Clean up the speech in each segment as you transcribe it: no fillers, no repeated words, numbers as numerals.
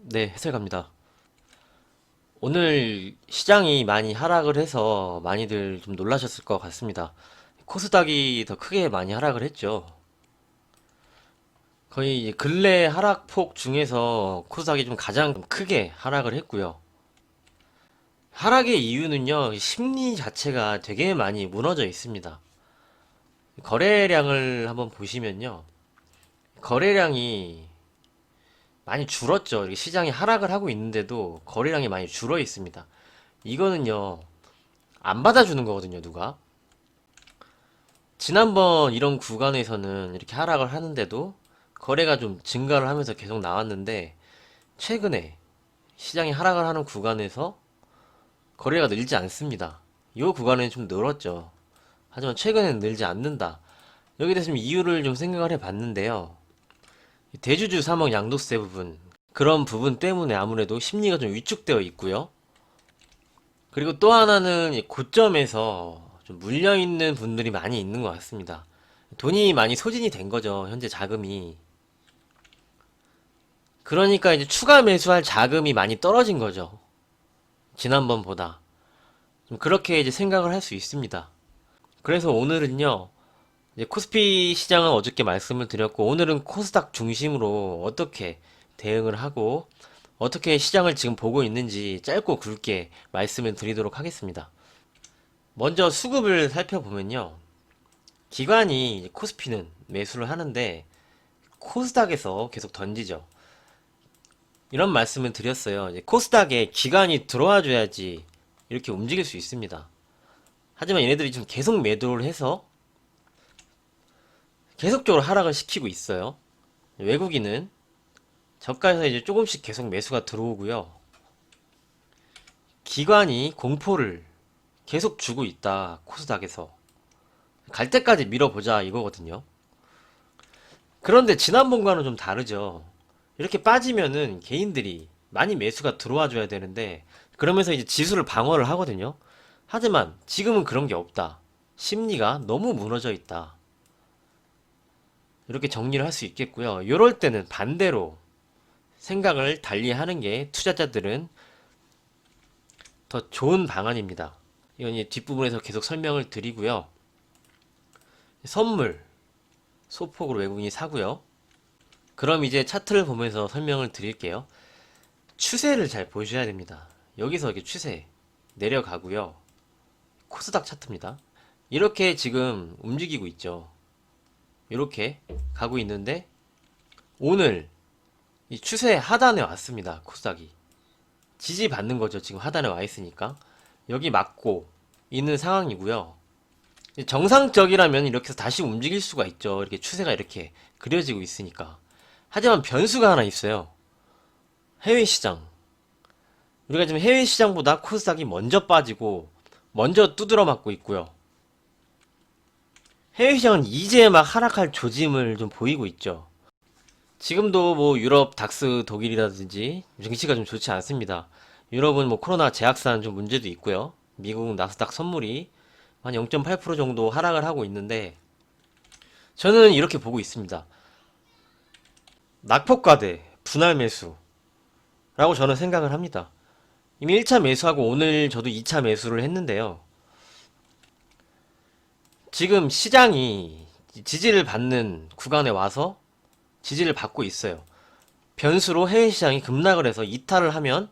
네, 해설갑니다. 오늘 시장이 많이 하락을 해서 많이들 좀 놀라셨을 것 같습니다. 코스닥이 더 크게 많이 하락을 했죠. 거의 이제 근래 하락폭 중에서 코스닥이 좀 가장 크게 하락을 했고요. 하락의 이유는요, 심리 자체가 되게 많이 무너져 있습니다. 거래량을 한번 보시면요, 거래량이 많이 줄었죠. 이렇게 시장이 하락을 하고 있는데도 거래량이 많이 줄어 있습니다. 이거는요, 안 받아주는 거거든요, 누가. 지난번 이런 구간에서는 이렇게 하락을 하는데도 거래가 좀 증가를 하면서 계속 나왔는데, 최근에 시장이 하락을 하는 구간에서 거래가 늘지 않습니다. 이 구간은 좀 늘었죠. 하지만 최근에는 늘지 않는다. 여기에 대해서 좀 이유를 좀 생각을 해 봤는데요. 대주주 3억 양도세 부분, 그런 부분 때문에 아무래도 심리가 좀 위축되어 있고요. 그리고 또 하나는 이 고점에서 좀 물려있는 분들이 많이 있는 것 같습니다. 돈이 많이 소진이 된 거죠, 현재 자금이. 그러니까 이제 추가 매수할 자금이 많이 떨어진 거죠. 지난번보다. 좀 그렇게 이제 생각을 할 수 있습니다. 그래서 오늘은요, 이제 코스피 시장은 어저께 말씀을 드렸고, 오늘은 코스닥 중심으로 어떻게 대응을 하고, 어떻게 시장을 지금 보고 있는지 짧고 굵게 말씀을 드리도록 하겠습니다. 먼저 수급을 살펴보면요. 기관이 이제 코스피는 매수를 하는데, 코스닥에서 계속 던지죠. 이런 말씀을 드렸어요. 이제 코스닥에 기관이 들어와 줘야지 이렇게 움직일 수 있습니다. 하지만 얘네들이 지금 계속 매도를 해서 계속적으로 하락을 시키고 있어요. 외국인은 저가에서 이제 조금씩 계속 매수가 들어오고요. 기관이 공포를 계속 주고 있다. 코스닥에서. 갈 때까지 밀어보자 이거거든요. 그런데 지난번과는 좀 다르죠. 이렇게 빠지면은 개인들이 많이 매수가 들어와 줘야 되는데, 그러면서 이제 지수를 방어를 하거든요. 하지만 지금은 그런 게 없다. 심리가 너무 무너져 있다. 이렇게 정리를 할 수 있겠고요. 이럴 때는 반대로 생각을 달리 하는 게 투자자들은 더 좋은 방안입니다. 이건 이제 뒷부분에서 계속 설명을 드리고요. 선물, 소폭으로 외국인이 사고요. 그럼 이제 차트를 보면서 설명을 드릴게요. 추세를 잘 보셔야 됩니다. 여기서 이렇게 추세 내려가고요. 코스닥 차트입니다. 이렇게 지금 움직이고 있죠. 이렇게 가고 있는데 오늘 이 추세 하단에 왔습니다. 코스닥이 지지받는 거죠. 지금 하단에 와 있으니까 여기 맞고 있는 상황이고요. 정상적이라면 이렇게 해서 다시 움직일 수가 있죠. 이렇게 추세가 이렇게 그려지고 있으니까. 하지만 변수가 하나 있어요. 해외 시장. 우리가 지금 해외 시장보다 코스닥이 먼저 빠지고 먼저 두드러 맞고 있고요. 해외 시장은 이제 막 하락할 조짐을 좀 보이고 있죠. 지금도 뭐 유럽 닥스 독일이라든지 증시가 좀 좋지 않습니다. 유럽은 뭐 코로나 재확산 좀 문제도 있고요. 미국 나스닥 선물이 한 0.8% 정도 하락을 하고 있는데, 저는 이렇게 보고 있습니다. 낙폭과대 분할 매수라고 저는 생각을 합니다. 이미 1차 매수하고 오늘 저도 2차 매수를 했는데요. 지금 시장이 지지를 받는 구간에 와서 지지를 받고 있어요. 변수로 해외 시장이 급락을 해서 이탈을 하면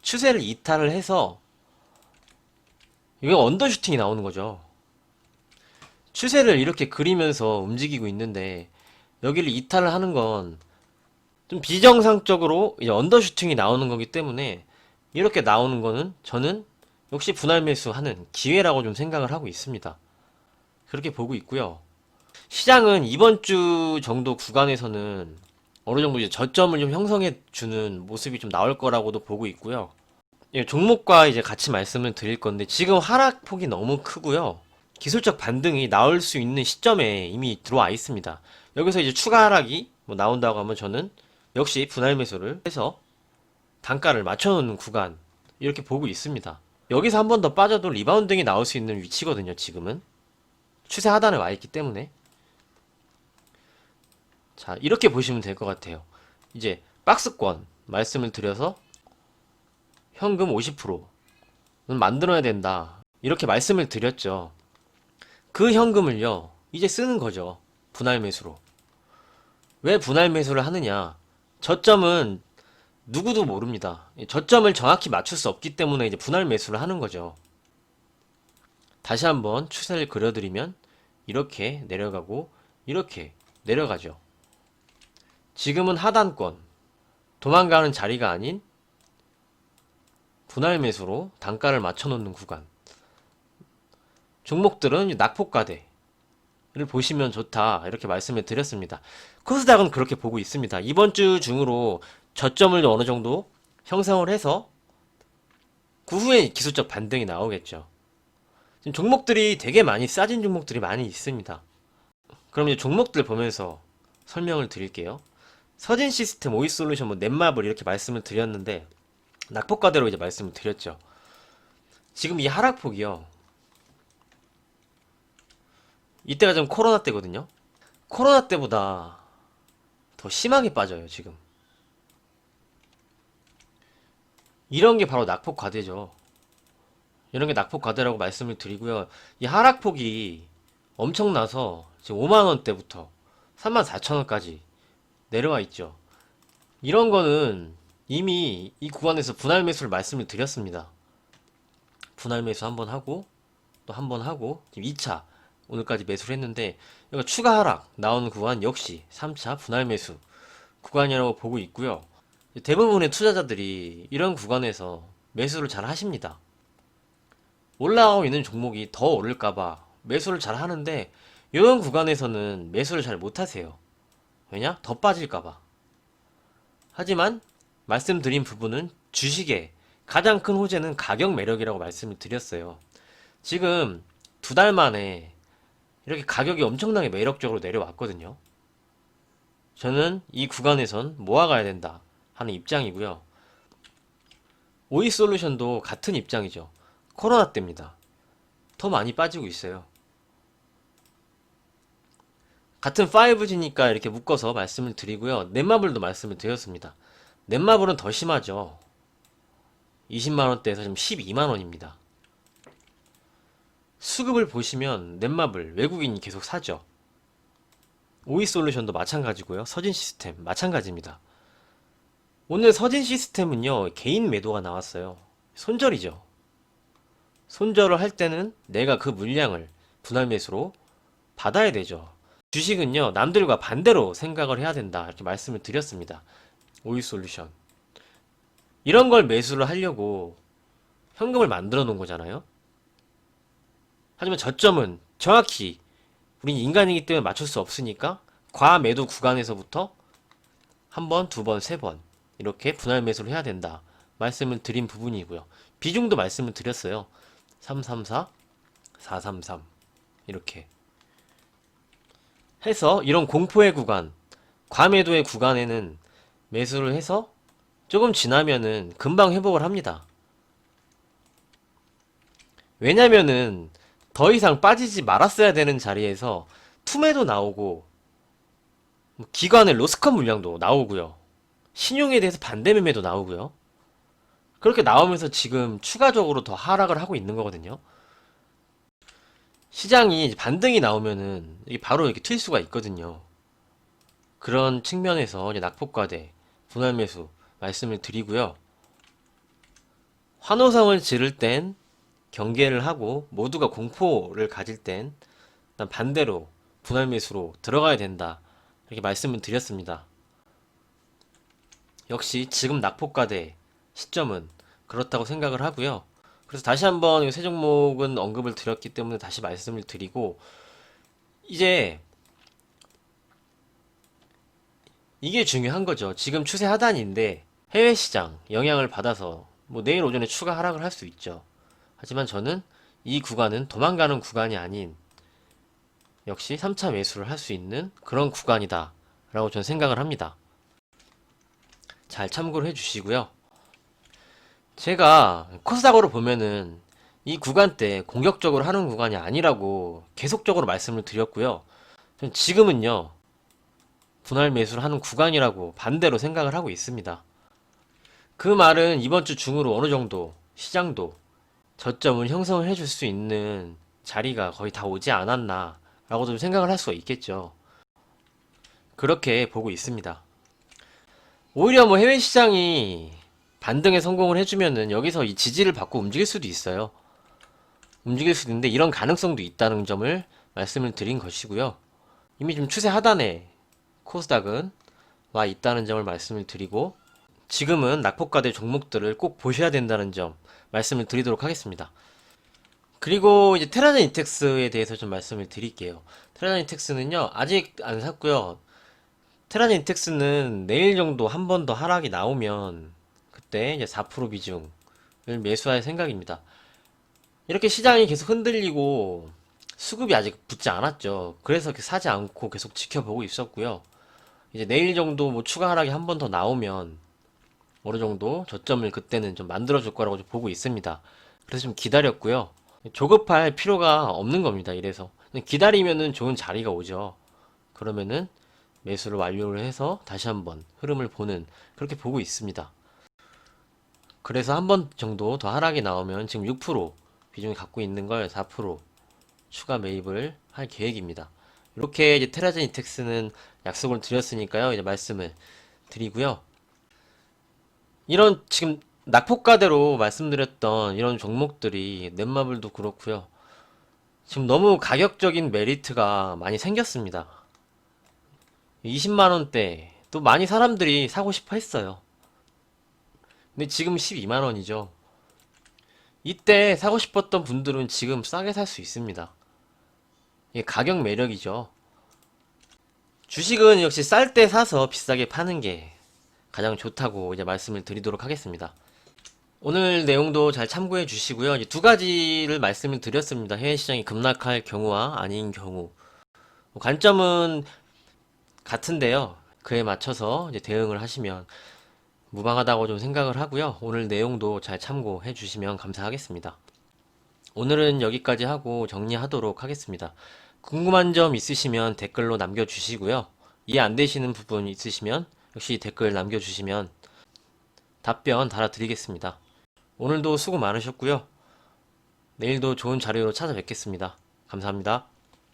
추세를 이탈을 해서 이게 언더슈팅이 나오는 거죠. 추세를 이렇게 그리면서 움직이고 있는데 여기를 이탈을 하는 건 좀 비정상적으로 이제 언더슈팅이 나오는 거기 때문에, 이렇게 나오는 거는 저는 역시 분할 매수하는 기회라고 좀 생각을 하고 있습니다. 그렇게 보고 있고요. 시장은 이번 주 정도 구간에서는 어느 정도 이제 저점을 좀 형성해 주는 모습이 좀 나올 거라고도 보고 있고요. 예, 종목과 이제 같이 말씀을 드릴 건데, 지금 하락폭이 너무 크고요. 기술적 반등이 나올 수 있는 시점에 이미 들어와 있습니다. 여기서 이제 추가 하락이 뭐 나온다고 하면 저는 역시 분할 매수를 해서 단가를 맞춰놓는 구간, 이렇게 보고 있습니다. 여기서 한 번 더 빠져도 리바운딩이 나올 수 있는 위치거든요. 지금은 추세 하단에 와 있기 때문에. 자, 이렇게 보시면 될 것 같아요. 이제 박스권 말씀을 드려서 현금 50%는 만들어야 된다. 이렇게 말씀을 드렸죠. 그 현금을요, 이제 쓰는 거죠. 분할 매수로. 왜 분할 매수를 하느냐? 저점은 누구도 모릅니다. 저점을 정확히 맞출 수 없기 때문에 이제 분할 매수를 하는 거죠. 다시 한번 추세를 그려드리면 이렇게 내려가고 이렇게 내려가죠. 지금은 하단권, 도망가는 자리가 아닌 분할 매수로 단가를 맞춰놓는 구간. 종목들은 낙폭과대를 보시면 좋다 이렇게 말씀을 드렸습니다. 코스닥은 그렇게 보고 있습니다. 이번 주 중으로 저점을 어느 정도 형성을 해서 그 후에 기술적 반등이 나오겠죠. 지금 종목들이 되게 많이 싸진 종목들이 많이 있습니다. 그럼 이제 종목들 보면서 설명을 드릴게요. 서진 시스템, 오이솔루션, 뭐 넷마블 이렇게 말씀을 드렸는데 낙폭과대로 이제 말씀을 드렸죠. 지금 이 하락폭이요. 이때가 좀 코로나 때거든요. 코로나 때보다 더 심하게 빠져요, 지금. 이런 게 바로 낙폭과대죠. 이런 게 낙폭과대라고 말씀을 드리고요. 이 하락폭이 엄청나서 지금 5만원대부터 34,000원까지 내려와 있죠. 이런 거는 이미 이 구간에서 분할 매수를 말씀을 드렸습니다. 분할 매수 한번 하고 또 한번 하고 지금 2차 오늘까지 매수를 했는데 이거 추가 하락 나오는 구간 역시 3차 분할 매수 구간이라고 보고 있고요. 대부분의 투자자들이 이런 구간에서 매수를 잘 하십니다. 올라가고 있는 종목이 더 오를까봐 매수를 잘 하는데 이런 구간에서는 매수를 잘 못하세요. 왜냐? 더 빠질까봐. 하지만 말씀드린 부분은 주식의 가장 큰 호재는 가격 매력이라고 말씀을 드렸어요. 지금 2달 만에 이렇게 가격이 엄청나게 매력적으로 내려왔거든요. 저는 이 구간에선 모아가야 된다 하는 입장이고요. 오이솔루션도 같은 입장이죠. 코로나 때입니다. 더 많이 빠지고 있어요. 같은 5G니까 이렇게 묶어서 말씀을 드리고요. 넷마블도 말씀을 드렸습니다. 넷마블은 더 심하죠. 20만원대에서 지금 12만원입니다. 수급을 보시면 넷마블 외국인이 계속 사죠. 오이솔루션도 마찬가지고요. 서진 시스템 마찬가지입니다. 오늘 서진 시스템은요, 개인 매도가 나왔어요. 손절이죠. 손절을 할 때는 내가 그 물량을 분할 매수로 받아야 되죠. 주식은요, 남들과 반대로 생각을 해야 된다 이렇게 말씀을 드렸습니다. 오이솔루션 이런 걸 매수를 하려고 현금을 만들어 놓은 거잖아요. 하지만 저점은 정확히 우린 인간이기 때문에 맞출 수 없으니까 과매도 구간에서부터 한 번, 두 번, 세 번 이렇게 분할 매수를 해야 된다 말씀을 드린 부분이고요. 비중도 말씀을 드렸어요. 334, 433 이렇게 해서 이런 공포의 구간, 과매도의 구간에는 매수를 해서 조금 지나면은 금방 회복을 합니다. 왜냐면은 더 이상 빠지지 말았어야 되는 자리에서 투매도 나오고 기관의 로스컷 물량도 나오고요. 신용에 대해서 반대 매매도 나오고요. 그렇게 나오면서 지금 추가적으로 더 하락을 하고 있는 거거든요. 시장이 반등이 나오면은 이게 바로 이렇게 튈 수가 있거든요. 그런 측면에서 이제 낙폭과대, 분할 매수 말씀을 드리고요. 환호성을 지를 땐 경계를 하고 모두가 공포를 가질 땐 난 반대로 분할 매수로 들어가야 된다 이렇게 말씀을 드렸습니다. 역시 지금 낙폭과대 시점은 그렇다고 생각을 하고요. 그래서 다시 한번 세 종목은 언급을 드렸기 때문에 다시 말씀을 드리고 이제 이게 중요한 거죠. 지금 추세 하단인데 해외 시장 영향을 받아서 뭐 내일 오전에 추가 하락을 할 수 있죠. 하지만 저는 이 구간은 도망가는 구간이 아닌 역시 3차 매수를 할 수 있는 그런 구간이다 라고 저는 생각을 합니다. 잘 참고를 해주시고요. 제가 코스닥으로 보면은 이 구간대 공격적으로 하는 구간이 아니라고 계속적으로 말씀을 드렸고요. 전 지금은요 분할 매수를 하는 구간이라고 반대로 생각을 하고 있습니다. 그 말은 이번 주 중으로 어느 정도 시장도 저점을 형성을 해줄 수 있는 자리가 거의 다 오지 않았나 라고 좀 생각을 할 수가 있겠죠. 그렇게 보고 있습니다. 오히려 뭐 해외 시장이 반등에 성공을 해주면은 여기서 이 지지를 받고 움직일 수도 있어요. 움직일 수도 있는데 이런 가능성도 있다는 점을 말씀을 드린 것이고요. 이미 좀 추세 하단에 코스닥은 와 있다는 점을 말씀을 드리고 지금은 낙폭과대 종목들을 꼭 보셔야 된다는 점 말씀을 드리도록 하겠습니다. 그리고 이제 테라젠 이텍스에 대해서 좀 말씀을 드릴게요. 테라젠 이텍스는요, 아직 안 샀고요. 테라젠 이텍스는 내일 정도 한 번 더 하락이 나오면 그때 이제 4% 비중을 매수할 생각입니다. 이렇게 시장이 계속 흔들리고 수급이 아직 붙지 않았죠. 그래서 사지 않고 계속 지켜보고 있었고요. 이제 내일 정도 뭐 추가 하락이 한 번 더 나오면 어느 정도 저점을 그때는 좀 만들어줄 거라고 좀 보고 있습니다. 그래서 좀 기다렸고요. 조급할 필요가 없는 겁니다. 이래서 기다리면은 좋은 자리가 오죠. 그러면은 매수를 완료를 해서 다시 한번 흐름을 보는 그렇게 보고 있습니다. 그래서 한 번 정도 더 하락이 나오면 지금 6% 비중이 갖고 있는 걸 4% 추가 매입을 할 계획입니다. 이렇게 이제 테라젠 이텍스는 약속을 드렸으니까요. 이제 말씀을 드리고요. 이런 지금 낙폭가대로 말씀드렸던 이런 종목들이 넷마블도 그렇고요. 지금 너무 가격적인 메리트가 많이 생겼습니다. 20만 원대 또 많이 사람들이 사고 싶어 했어요. 근데 지금 12만 원이죠. 이때 사고 싶었던 분들은 지금 싸게 살 수 있습니다. 이게 가격 매력이죠. 주식은 역시 쌀 때 사서 비싸게 파는 게 가장 좋다고 이제 말씀을 드리도록 하겠습니다. 오늘 내용도 잘 참고해 주시고요. 이제 두 가지를 말씀을 드렸습니다. 해외 시장이 급락할 경우와 아닌 경우. 관점은 같은데요. 그에 맞춰서 이제 대응을 하시면 무방하다고 좀 생각을 하고요. 오늘 내용도 잘 참고해 주시면 감사하겠습니다. 오늘은 여기까지 하고 정리하도록 하겠습니다. 궁금한 점 있으시면 댓글로 남겨주시고요. 이해 안 되시는 부분 있으시면 역시 댓글 남겨주시면 답변 달아드리겠습니다. 오늘도 수고 많으셨고요. 내일도 좋은 자료로 찾아뵙겠습니다. 감사합니다.